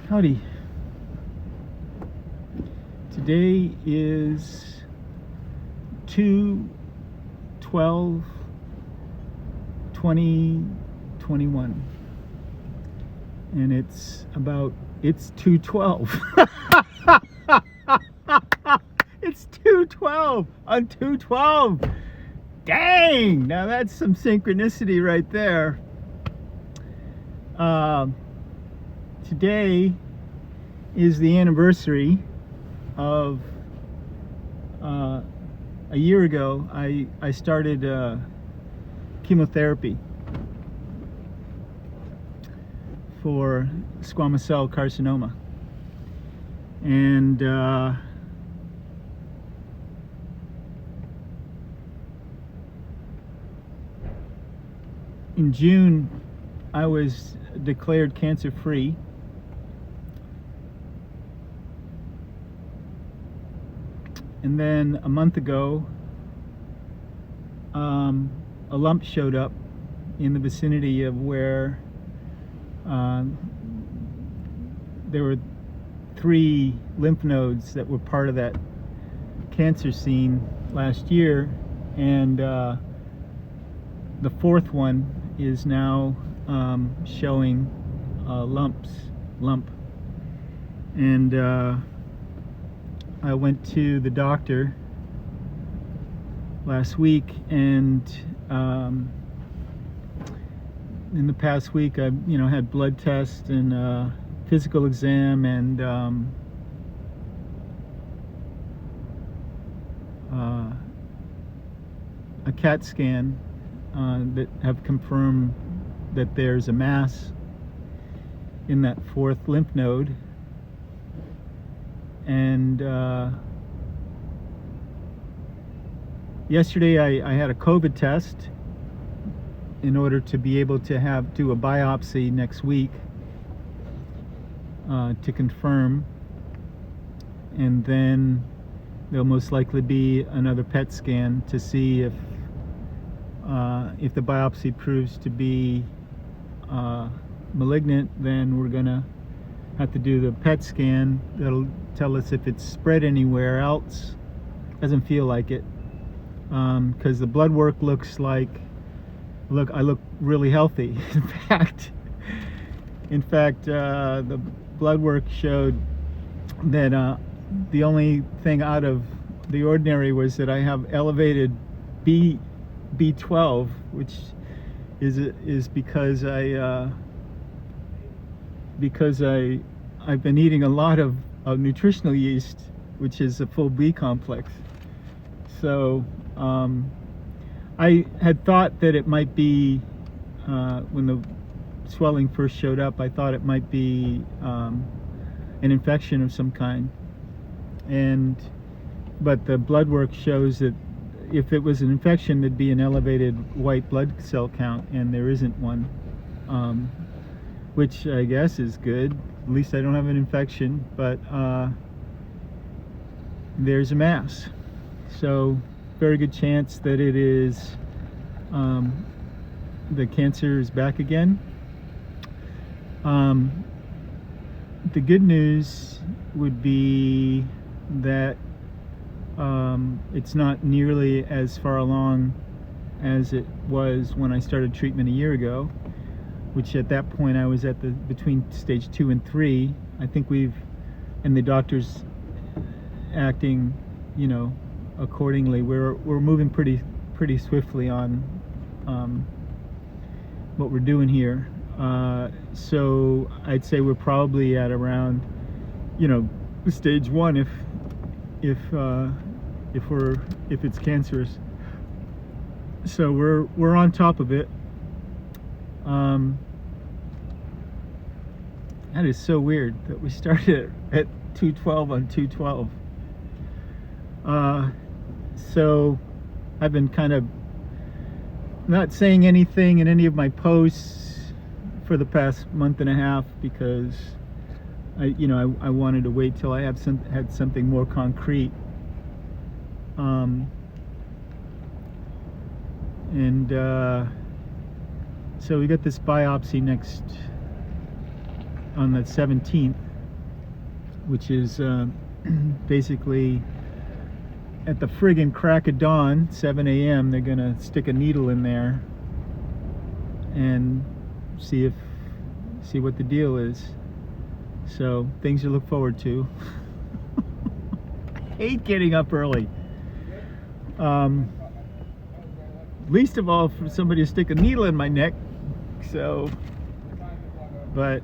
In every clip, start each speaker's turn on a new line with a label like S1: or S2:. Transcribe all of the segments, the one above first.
S1: Howdy. Today is 2/12/2021, and it's 2/12. It's 2/12 on 2/12. Dang! Now that's some synchronicity right there. Today is the anniversary of a year ago I started chemotherapy for squamous cell carcinoma, and in June I was declared cancer-free. And then a month ago, a lump showed up in the vicinity of where there were 3 lymph nodes that were part of that cancer scene last year, and the 4th one is now showing lump. And I went to the doctor last week, and in the past week I've had blood tests and physical exam and a CAT scan that have confirmed that there's a mass in that 4th lymph node. And yesterday I had a COVID test in order to be able to do a biopsy next week to confirm, and then there'll most likely be another PET scan to see if the biopsy proves to be malignant. Then we're gonna have to do the PET scan that'll tell us if it's spread anywhere else. Doesn't feel like it, because the blood work looks like, I look really healthy. In fact, the blood work showed that the only thing out of the ordinary was that I have elevated B12, which is because I've been eating a lot of nutritional yeast, which is a full B complex. So I had thought that it might be, when the swelling first showed up, I thought it might be an infection of some kind, but the blood work shows that if it was an infection, there'd be an elevated white blood cell count, and there isn't one, which I guess is good. At least I don't have an infection, but there's a mass. So very good chance that it is, the cancer is back again. The good news would be that it's not nearly as far along as it was when I started treatment a year ago, which at that point I was at between stage 2 and 3. I think and the doctor's acting, accordingly. We're moving pretty swiftly on what we're doing here. So I'd say we're probably at around, stage 1 if it's cancerous. So we're on top of it. That is so weird that we started at 2/12 on 2/12. So I've been kind of not saying anything in any of my posts for the past month and a half, because I wanted to wait till I had something more concrete. So we got this biopsy next on the 17th, which is basically at the friggin' crack of dawn, 7 a.m., they're gonna stick a needle in there and see what the deal is. So things to look forward to. I hate getting up early. Least of all for somebody to stick a needle in my neck. So, but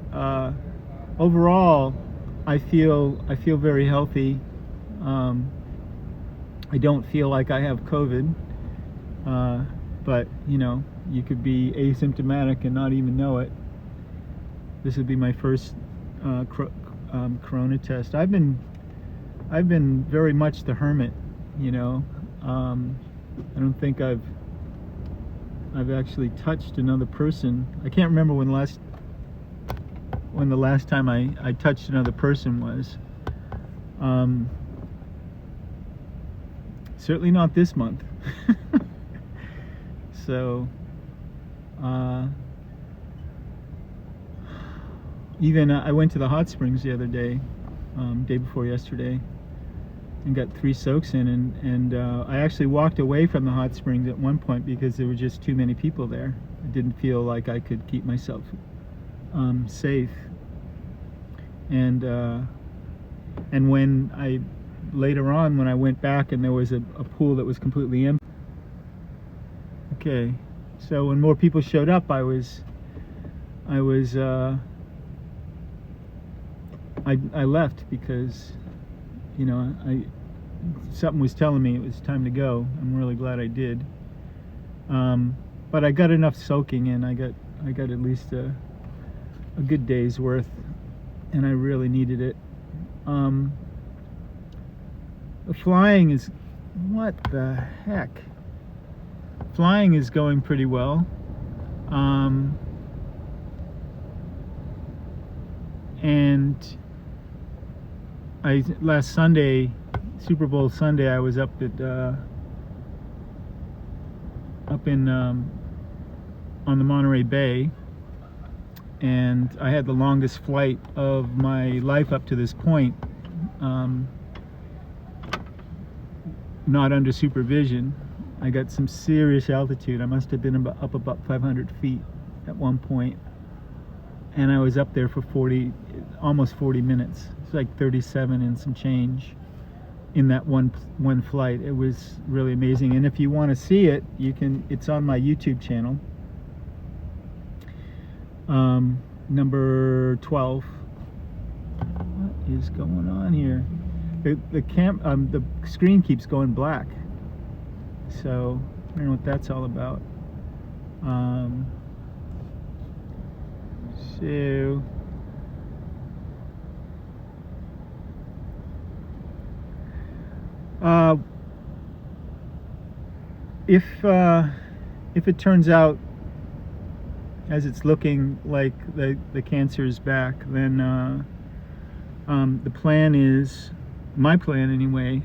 S1: overall, I feel very healthy. I don't feel like I have COVID, but you know, you could be asymptomatic and not even know it. This would be my first corona test. I've been very much the hermit, you know. I don't think I've actually touched another person. I can't remember when the last time I touched another person was. Certainly not this month. So even I went to the hot springs the other day, day before yesterday, and got 3 soaks in, and I actually walked away from the hot springs at one point because there were just too many people there. I didn't feel like I could keep myself safe, and when I later on, when I went back and there was a pool that was completely empty. Okay, so when more people showed up, I left because, you know, something was telling me it was time to go. I'm really glad I did. But I got enough soaking in. I got at least a good day's worth, and I really needed it. The flying is, what the heck? Flying is going pretty well. And last Sunday, Super Bowl Sunday, I was up in on the Monterey Bay, and I had the longest flight of my life up to this point, not under supervision. I got some serious altitude. I must have been up about 500 feet at one point, and I was up there for almost 40 minutes. It's like 37 and some change in that one flight. It was really amazing, and if you want to see it, it's on my YouTube channel, number 12. What is going on here? The screen keeps going black, so I don't know what that's all about. So if it turns out as it's looking like the cancer is back, then the plan is, my plan anyway,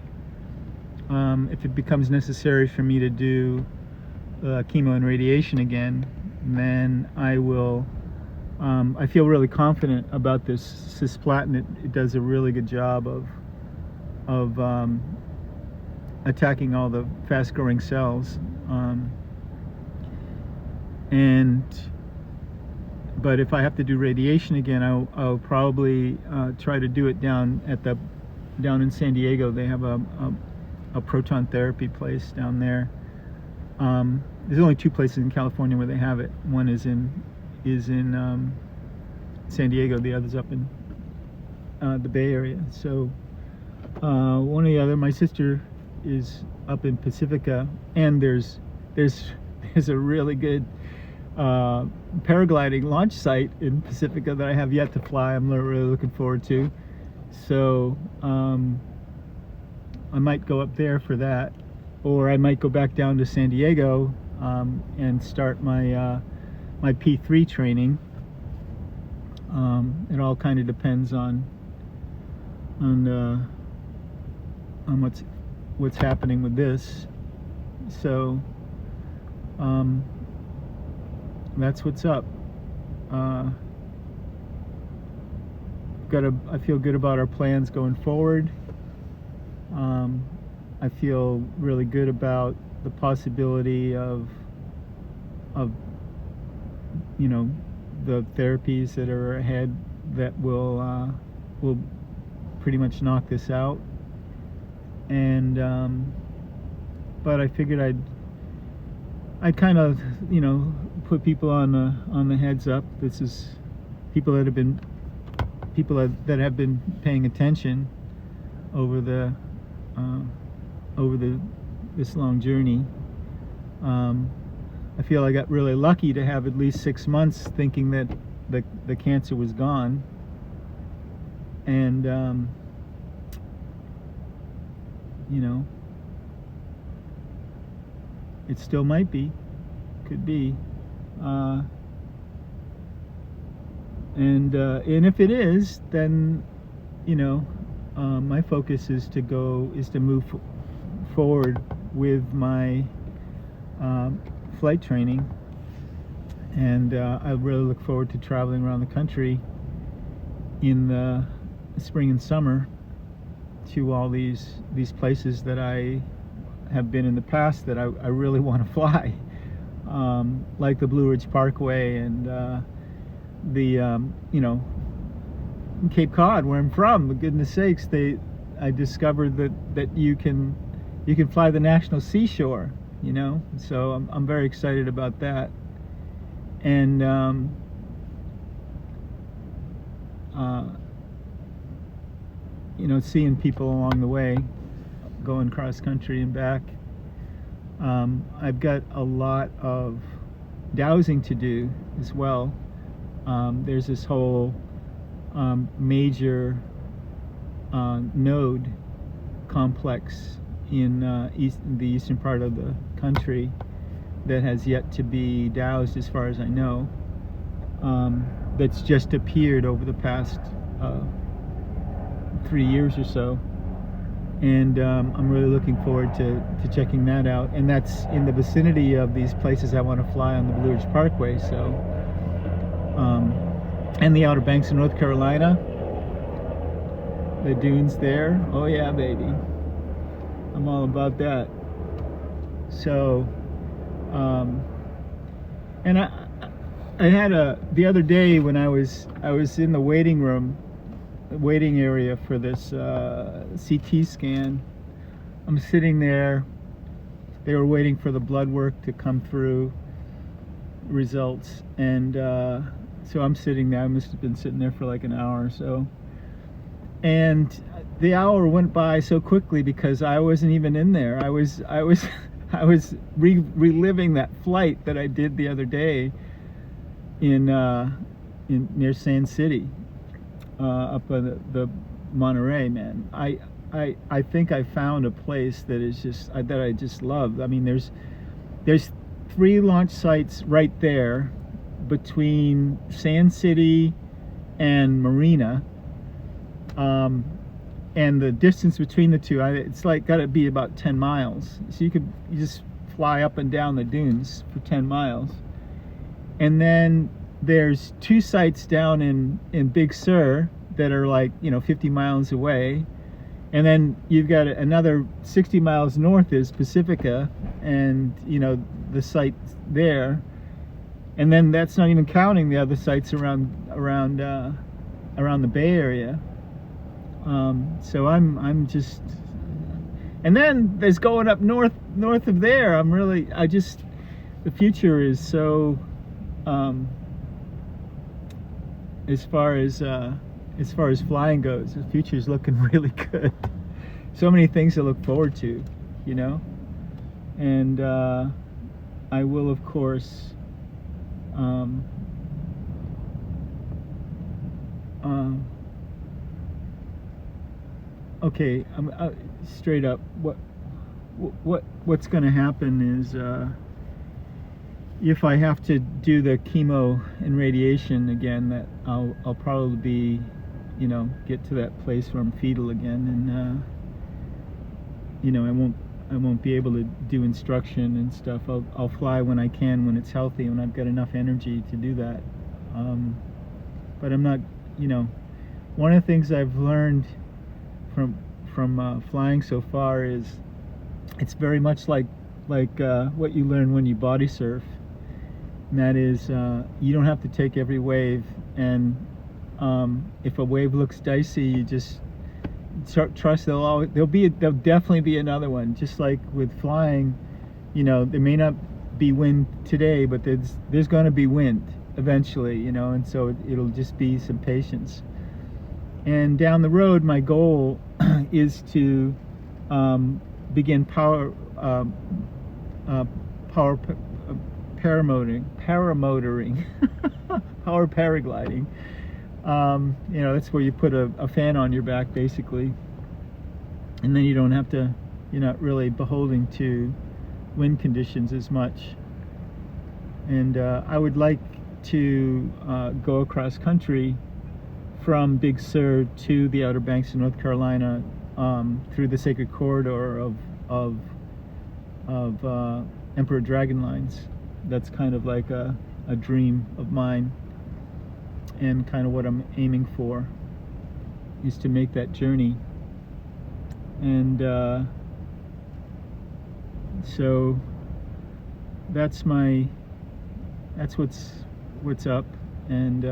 S1: if it becomes necessary for me to do chemo and radiation again, then I will. I feel really confident about this cisplatin. It does a really good job of attacking all the fast-growing cells, but if I have to do radiation again, I'll probably try to do it down in San Diego. They have a proton therapy place down there. There's only 2 places in California where they have it. One is in San Diego. The other's up in the Bay Area. So one or the other. My sister is up in Pacifica, and there's a really good paragliding launch site in Pacifica that I have yet to fly. I'm really looking forward to. So I might go up there for that, or I might go back down to San Diego and start my my P3 training. It all kind of depends on what's happening with this. So that's what's up. I feel good about our plans going forward. I feel really good about the possibility of the therapies that are ahead that will pretty much knock this out. And but I figured I'd kind of put people on the heads up. This is people that have been paying attention over this long journey. I feel I got really lucky to have at least 6 months thinking that the cancer was gone, and it still might be, could be, and if it is, then my focus is to move forward with my flight training, and I really look forward to traveling around the country in the spring and summer to all these places that I have been in the past that I really want to fly, like the Blue Ridge Parkway and the Cape Cod, where I'm from. For goodness sakes, I discovered that you can fly the National Seashore, so I'm very excited about that. And seeing people along the way, going cross country and back. I've got a lot of dowsing to do as well. There's this whole major node complex in the eastern part of the country that has yet to be dowsed, as far as I know. That's just appeared over the past 3 years or so, and I'm really looking forward to checking that out. And that's in the vicinity of these places I want to fly on the Blue Ridge Parkway. So, and the Outer Banks of North Carolina, the dunes there. Oh yeah, baby, I'm all about that. So, and I had the other day when I was in the waiting area for this CT scan. I'm sitting there. They were waiting for the blood work to come through, results, and so I'm sitting there. I must have been sitting there for like an hour or so, and the hour went by so quickly because I wasn't even in there. I was reliving that flight that I did the other day in near Sand City, up in the Monterey. Man, I think I found a place that is just that I just love. I mean, there's 3 launch sites right there between Sand City and Marina, and the distance between the two, it's like got to be about 10 miles. So you just fly up and down the dunes for 10 miles. And then there's 2 sites down in Big Sur that are like 50 miles away, and then you've got another 60 miles north is Pacifica, and the site there, and then that's not even counting the other sites around the Bay Area. So I'm just, and then there's going up north of there. The future is so, as far as flying goes, the future is looking really good. So many things to look forward to, and I will, of course, okay, straight up, what's going to happen is, if I have to do the chemo and radiation again, that I'll probably be, get to that place where I'm fetal again, and I won't be able to do instruction and stuff. I'll fly when I can, when it's healthy, when I've got enough energy to do that. But I'm not, one of the things I've learned from flying so far is it's very much like what you learn when you body surf, and that is you don't have to take every wave, and if a wave looks dicey, you just trust there'll definitely be another one. Just like with flying, there may not be wind today, but there's going to be wind eventually, and so it'll just be some patience. And down the road, my goal is to begin paramotoring, power paragliding. That's where you put a fan on your back, basically, and then you don't have to, you're not really beholden to wind conditions as much. And I would like to go across country from Big Sur to the Outer Banks of North Carolina, through the sacred corridor of Emperor Dragon Lines. That's kind of like a dream of mine, and kind of what I'm aiming for is to make that journey. And so that's what's up, and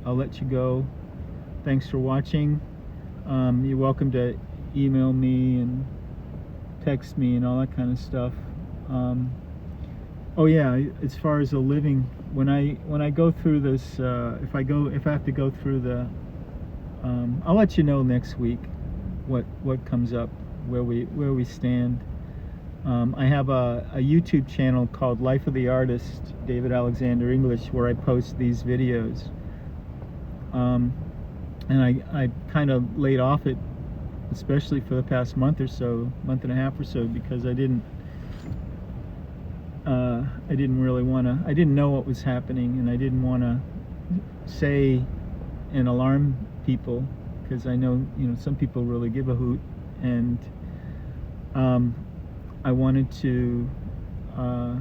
S1: I'll let you go. Thanks for watching. You're welcome to email me and text me and all that kind of stuff. Oh yeah, as far as the living, when I go through this, if I have to go through the, I'll let you know next week what comes up, where we stand. I have a YouTube channel called Life-o-the-Artist David Alexander English, where I post these videos. And I kind of laid off it, especially for the past month and a half or so, because I didn't really want to, I didn't know what was happening, and I didn't want to say and alarm people, because I know, some people really give a hoot, and I wanted to, I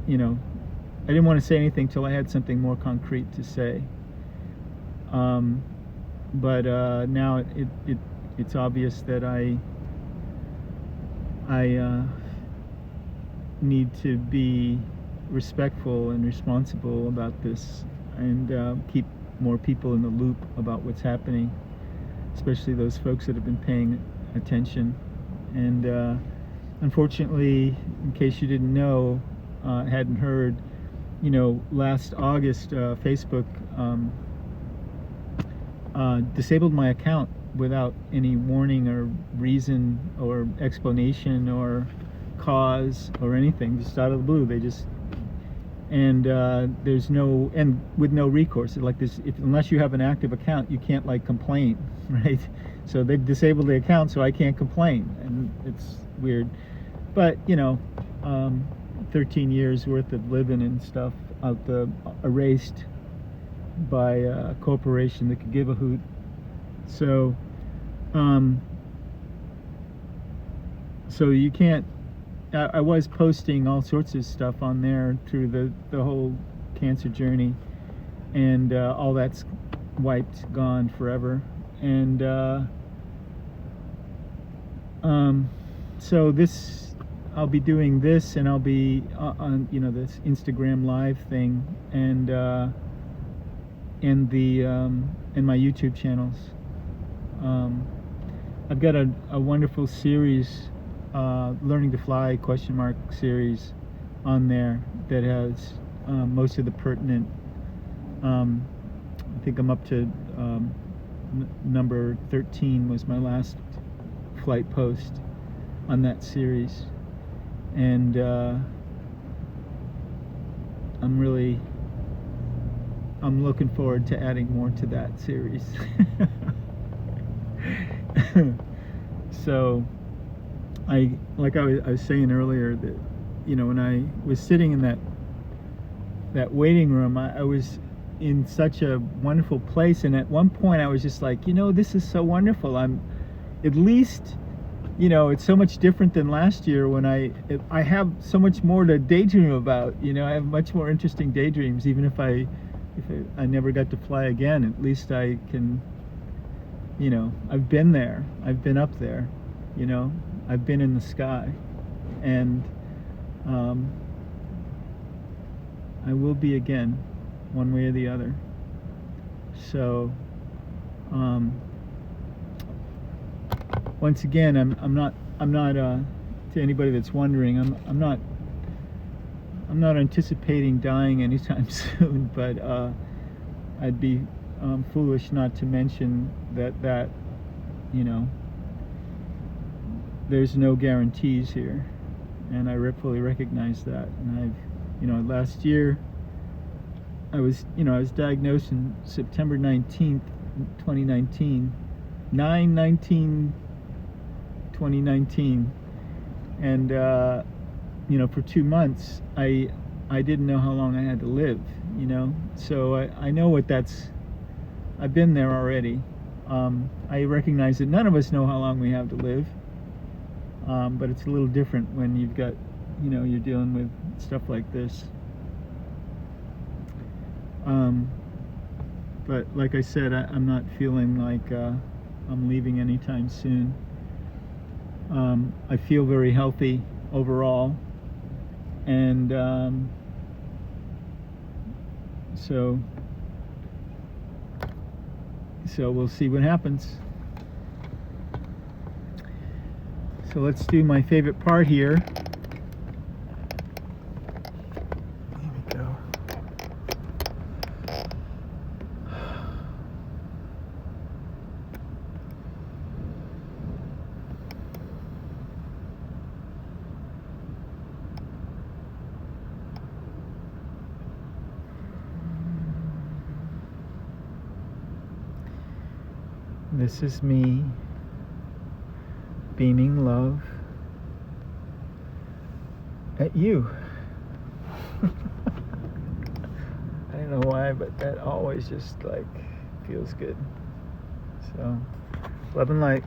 S1: didn't want to say anything till I had something more concrete to say. But now it's obvious that I need to be respectful and responsible about this, and keep more people in the loop about what's happening, especially those folks that have been paying attention. And unfortunately, in case you didn't know, hadn't heard, last August, Facebook disabled my account without any warning or reason or explanation or cause or anything, just out of the blue. They just, and there's no, and with no recourse, like this, unless you have an active account, you can't complain, right? So they've disabled the account, so I can't complain, and it's weird. But 13 years worth of living and stuff erased by a corporation that could give a hoot. So so you can't, I was posting all sorts of stuff on there through the whole cancer journey, and all that's wiped, gone forever. And so I'll be doing this, and I'll be on this Instagram live thing, and my YouTube channels. I've got a wonderful series, Learning to Fly ? Series on there that has most of the pertinent, I think I'm up to number 13 was my last flight post on that series, and I'm looking forward to adding more to that series. So I was saying earlier that when I was sitting in that waiting room, I was in such a wonderful place, and at one point I was just like, this is so wonderful. I'm at least, it's so much different than last year when I have so much more to daydream about. I have much more interesting daydreams, even if I never got to fly again. At least I can I've been there. I've been up there. I've been in the sky, and I will be again, one way or the other. So, once again, I'm not to anybody that's wondering, I'm not anticipating dying anytime soon, but I'd be foolish not to mention that there's no guarantees here, and I fully recognize that. And last year I was diagnosed in September 19th, 2019, 9/19/2019, and for 2 months I didn't know how long I had to live, so I know what that's. I've been there already. I recognize that none of us know how long we have to live, but it's a little different when you've got, you're dealing with stuff like this. But like I said, I'm not feeling like I'm leaving anytime soon. I feel very healthy overall, and so we'll see what happens. So let's do my favorite part here. Here we go. This is me beaming love at you. I don't know why, but that always just feels good. So, love and light.